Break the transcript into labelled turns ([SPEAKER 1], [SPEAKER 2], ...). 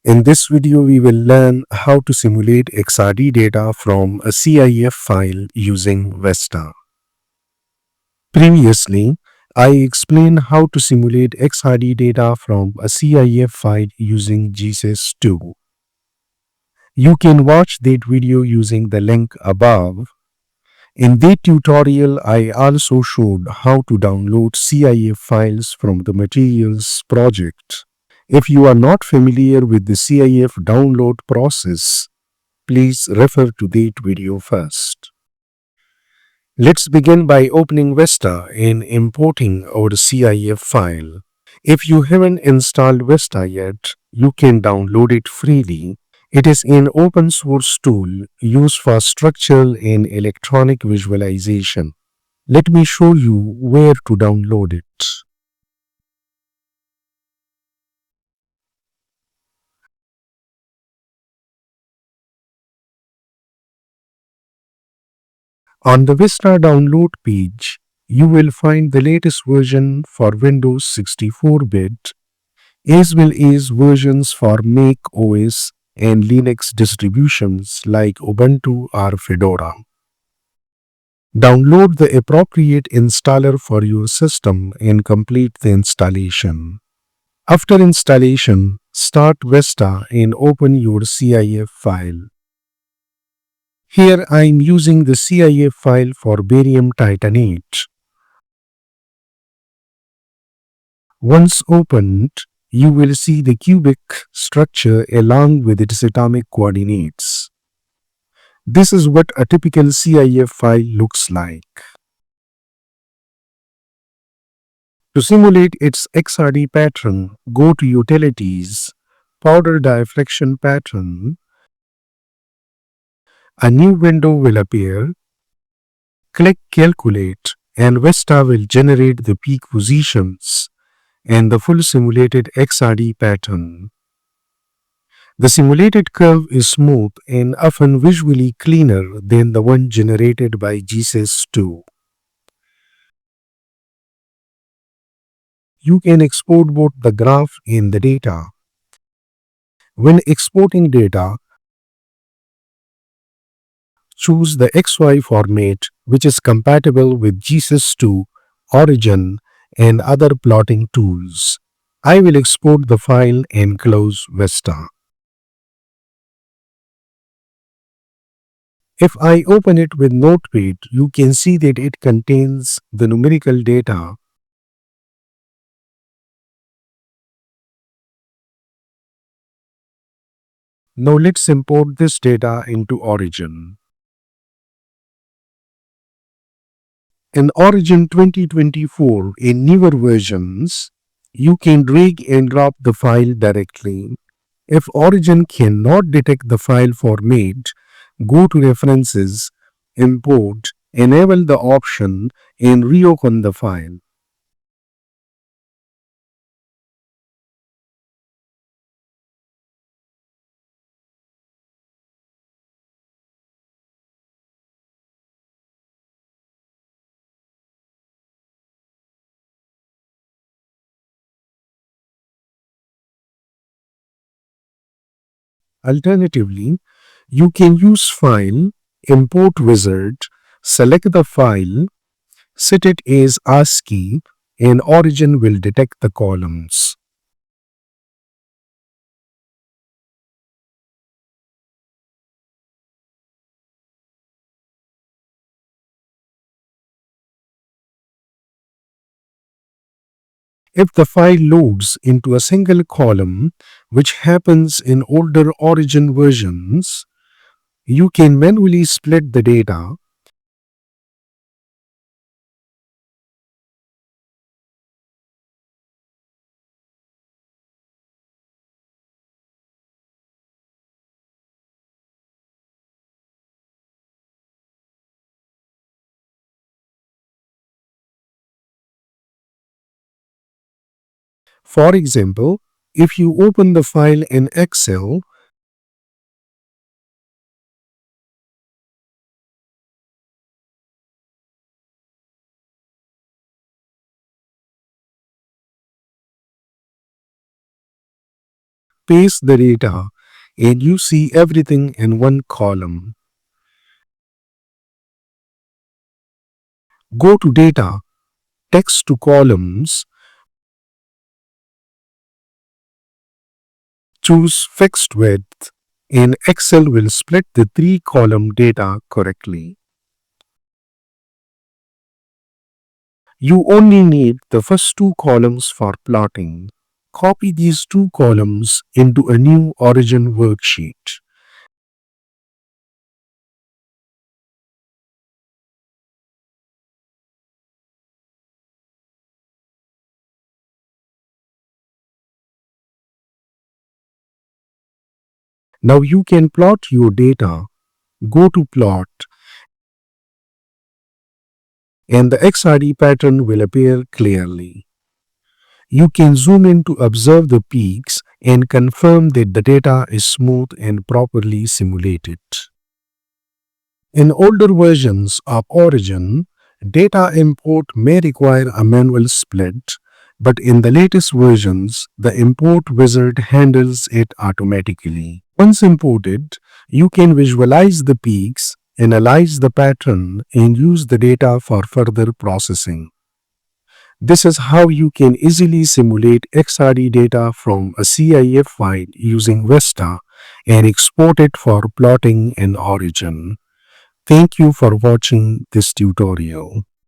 [SPEAKER 1] In this video, we will learn how to simulate XRD data from a CIF file using VESTA. Previously, I explained how to simulate XRD data from a CIF file using GSAS-II. You can watch that video using the link above. In that tutorial, I also showed how to download CIF files from the materials project. If you are not familiar with the CIF download process, please refer to that video first. Let's begin by opening VESTA and importing our CIF file. If you haven't installed VESTA yet, you can download it freely. It is an open source tool used for structural and electronic visualization. Let me show you where to download it. On the VESTA download page, you will find the latest version for Windows 64-bit as well as versions for Mac OS and Linux distributions like Ubuntu or Fedora. Download the appropriate installer for your system and complete the installation. After installation, start VESTA and open your CIF file. Here I am using the CIF file for barium titanate. Once opened, you will see the cubic structure along with its atomic coordinates. This is what a typical CIF file looks like. To simulate its XRD pattern, go to Utilities, Powder Diffraction Pattern. A new window will appear. Click Calculate and VESTA will generate the peak positions and the full simulated XRD pattern. The simulated curve is smooth and often visually cleaner than the one generated by GSAS-II. You can export both the graph and the data. When exporting data, choose the XY format which is compatible with GSAS-II, Origin, and other plotting tools. I will export the file and close VESTA. If I open it with Notepad, you can see that it contains the numerical data. Now let's import this data into Origin. In Origin 2024, in newer versions, you can drag and drop the file directly. If Origin cannot detect the file format, go to References, Import, enable the option and reopen the file. Alternatively, you can use File, Import Wizard, select the file, set it as ASCII, and Origin will detect the columns. If the file loads into a single column, which happens in older Origin versions, you can manually split the data. For example, if you open the file in Excel, paste the data and you see everything in one column. Go to Data, Text to Columns, choose Fixed Width, and Excel will split the 3-column data correctly. You only need the first 2 columns for plotting. Copy these 2 columns into a new Origin worksheet. Now you can plot your data. Go to Plot, and the XRD pattern will appear clearly. You can zoom in to observe the peaks and confirm that the data is smooth and properly simulated. In older versions of Origin, data import may require a manual split, but in the latest versions, the import wizard handles it automatically. Once imported, you can visualize the peaks, analyze the pattern, and use the data for further processing. This is how you can easily simulate XRD data from a CIF file using VESTA and export it for plotting in Origin. Thank you for watching this tutorial.